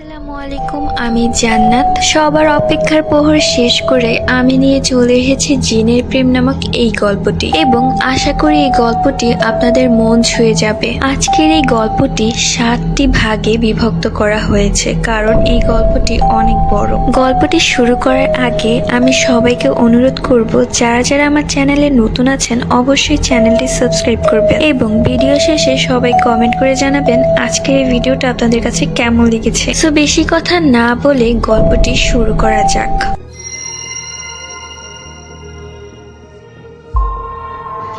আসসালামু আলাইকুম, আমি জান্নাত। সবার অপেক্ষার প্রহর শেষ করে আমি নিয়ে চলে এসেছি জিনের প্রেম নামক এই গল্পটি, এবং আশা করি এই গল্পটি আপনাদের মন ছুঁয়ে যাবে। আজকের এই গল্পটি 7টি ভাগে বিভক্ত করা হয়েছে, কারণ এই গল্পটি অনেক বড়। গল্পটি শুরু করার আগে আমি সবাইকে অনুরোধ করব, যারা যারা আমার চ্যানেলে নতুন আছেন অবশ্যই চ্যানেলটি সাবস্ক্রাইব করবেন, এবং ভিডিও শেষে সবাই কমেন্ট করে জানাবেন আজকের এই ভিডিওটা আপনাদের কাছে কেমন লেগেছে। সো বেশি কথা না বলে গল্পটি শুরু করা যাক।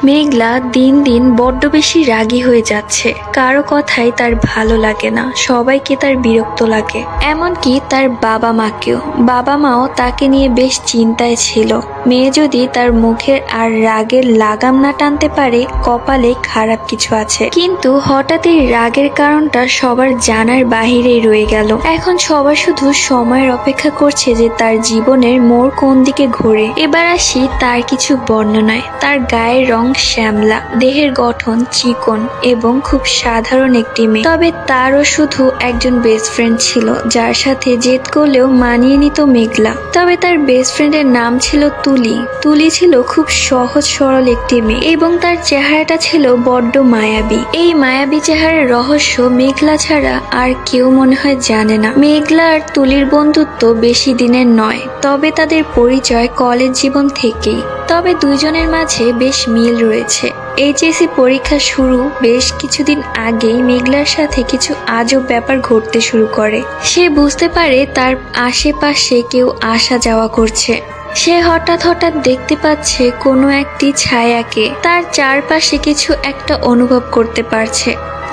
মেঘলা দিন দিন বড্ড বেশি রাগী হয়ে যাচ্ছে। কারো কথাই তার ভালো লাগে না, সবাইকে তার বিরক্ত লাগে, এমনকি তার বাবা মাকেও। বাবা মাও তাকে নিয়ে বেশ চিন্তায় ছিল। মেয়ে যদি তার মুখের আর রাগের লাগাম না টানতে পারে, কপালে খারাপ কিছু আছে। কিন্তু হঠাৎ এই রাগের কারণটা সবার জানার বাহিরেই রয়ে গেল। এখন সবাই শুধু সময়ের অপেক্ষা করছে যে তার জীবনের মোড় কোন দিকে ঘোরে। এবার আসি তার কিছু বর্ণনায়। তার গায়ের রং শ্যামলা, দেহের গঠন চিকন এবং খুব সাধারণ একটি মেয়ে। তবে তারও শুধু একজন বেস্ট ফ্রেন্ড ছিল, যার সাথে জেদ করলেও মানিয়ে নিত মেঘলা। তবে তার বেস্ট ফ্রেন্ডের নাম ছিল তুলি। তুলি ছিল খুব সহজ সরল একটি মেয়ে, এবং তার চেহারাটা ছিল বড্ড মায়াবী। এই মায়াবী চেহারার রহস্য মেঘলা ছাড়া আর কেউ মনে হয় জানে না। মেঘলা আর তুলির বন্ধুত্ব বেশি দিনের নয়, তবে তাদের পরিচয় কলেজ জীবন থেকেই। তবে দুইজনের মাঝে বেশ মিল রয়েছে। এইচএসসি পরীক্ষা শুরু বেশ কিছুদিন আগেই মেঘলার সাথে কিছু আজব ব্যাপার ঘটতে শুরু করে। সে বুঝতে পারে তার আশেপাশে কেউ আসা যাওয়া করছে। সে হঠাৎ দেখতে পাচ্ছে কোনো একটি ছায়াকে। তার চারপাশে কিছু একটা অনুভব করতে পারছে।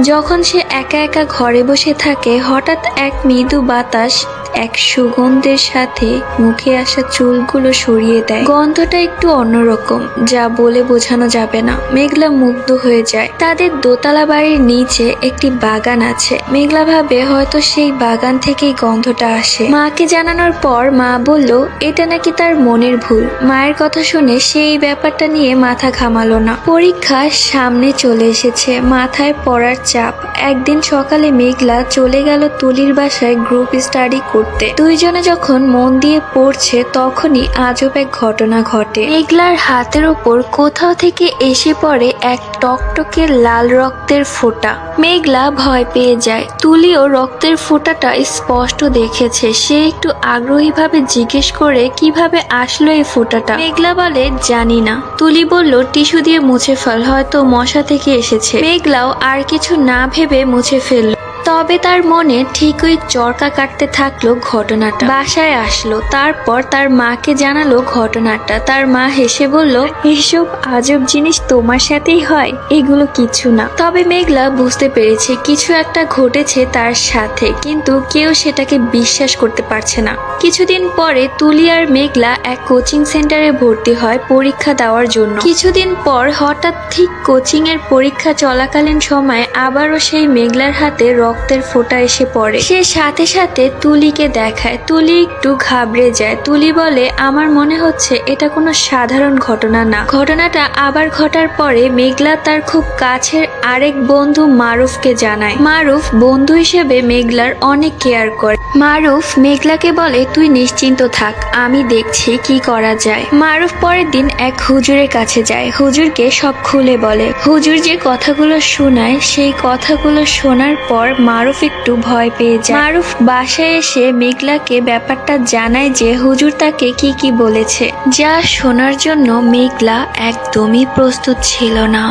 যখন সে একা একা ঘরে বসে থাকে, হঠাৎ এক মৃদু বাতাস এক সুগন্ধের সাথে মুখে আসা চুলগুলো সরিয়ে দেয়। গন্ধটা একটু অন্যরকম, যা বলে বোঝানো যাবে না। মেঘলা মুগ্ধ হয়ে যায়। তাদের দোতলা বাড়ির নিচে একটি বাগান আছে। মেঘলা ভাবে হয়তো সেই বাগান থেকেই গন্ধটা আসে। মাকে জানানোর পর মা বলল এটা নাকি তার মনের ভুল। মায়ের কথা শুনে সেই ব্যাপারটা নিয়ে মাথা ঘামালো না। পরীক্ষা সামনে চলে এসেছে, মাথায় পড়ার চাপ। একদিন সকালে মেঘলা চলে গেল তুলির বাসায় গ্রুপ স্টাডি করতে। দুইজনে যখন মন দিয়ে পড়ছে, তখনই আজব এক ঘটনা ঘটে। মেঘলার হাতের ওপর কোথাও থেকে এসে পড়ে এক টকটকে লাল রক্তের ফোঁটা। মেঘলা ভয় পেয়ে যায়। তুলিও রক্তের ফোঁটাটা স্পষ্ট দেখেছে। সে একটু আগ্রহীভাবে জিজ্ঞেস করে কিভাবে আসলো এই ফোঁটাটা। মেঘলা বলে জানি না। তুলি বলল টিস্যু দিয়ে মুছে ফেল, হয়তো মশা থেকে এসেছে। মেঘলাও আর কিছু না ভেবে মুছে ফেলল। তবে তার মনে ঠিকই চরকা কাটতে থাকলো ঘটনাটা। বাসায় আসলো, তারপর তার মাকে জানালো ঘটনাটা। তার মা হেসে বলল এসব আজব জিনিস তোমার সাথেই হয়, এগুলো কিছু না। তবে মেঘলা বুঝতে পেরেছে কিছু একটা ঘটেছে তার সাথে, কিন্তু কেউ সেটাকে বিশ্বাস করতে পারছে না। কিছুদিন পরে তুলি আর মেঘলা এক কোচিং সেন্টারে ভর্তি হয় পরীক্ষা দেওয়ার জন্য। কিছুদিন পর হঠাৎ ঠিক কোচিং এর পরীক্ষা চলাকালীন সময় আবারও সেই মেঘলার হাতে রক্তের ফোঁটা এসে পড়ে। সে সাথে সাথে তুলিকে দেখায়। তুলি একটু ঘাবড়ে যায়। তুলি বলে আমার মনে হচ্ছে এটা কোনো সাধারণ ঘটনা না। ঘটনাটা আবার ঘটার পরে মেঘলা তার খুব কাছের আরেক বন্ধু মারুফকে জানায়। মারুফ বন্ধু হিসেবে মেঘলার অনেক কেয়ার করে। মারুফ মেঘলাকে বলে তুই নিশ্চিন্ত থাক, আমি দেখছি কি করা যায়। মারুফ পরের দিন এক হুজুরের কাছে যায়। হুজুরকে সব খুলে বলে। হুজুর যে কথাগুলো শোনায়, সেই কথাগুলো শোনার পর মারুফ একটু ভয় পেয়ে যায়। মারুফ বাসায় এসে মেঘলাকে ব্যাপারটা জানায় যে হুজুর তাকে কি কি বলেছে, যা শোনার জন্য মেঘলা একদমই প্রস্তুত ছিল না।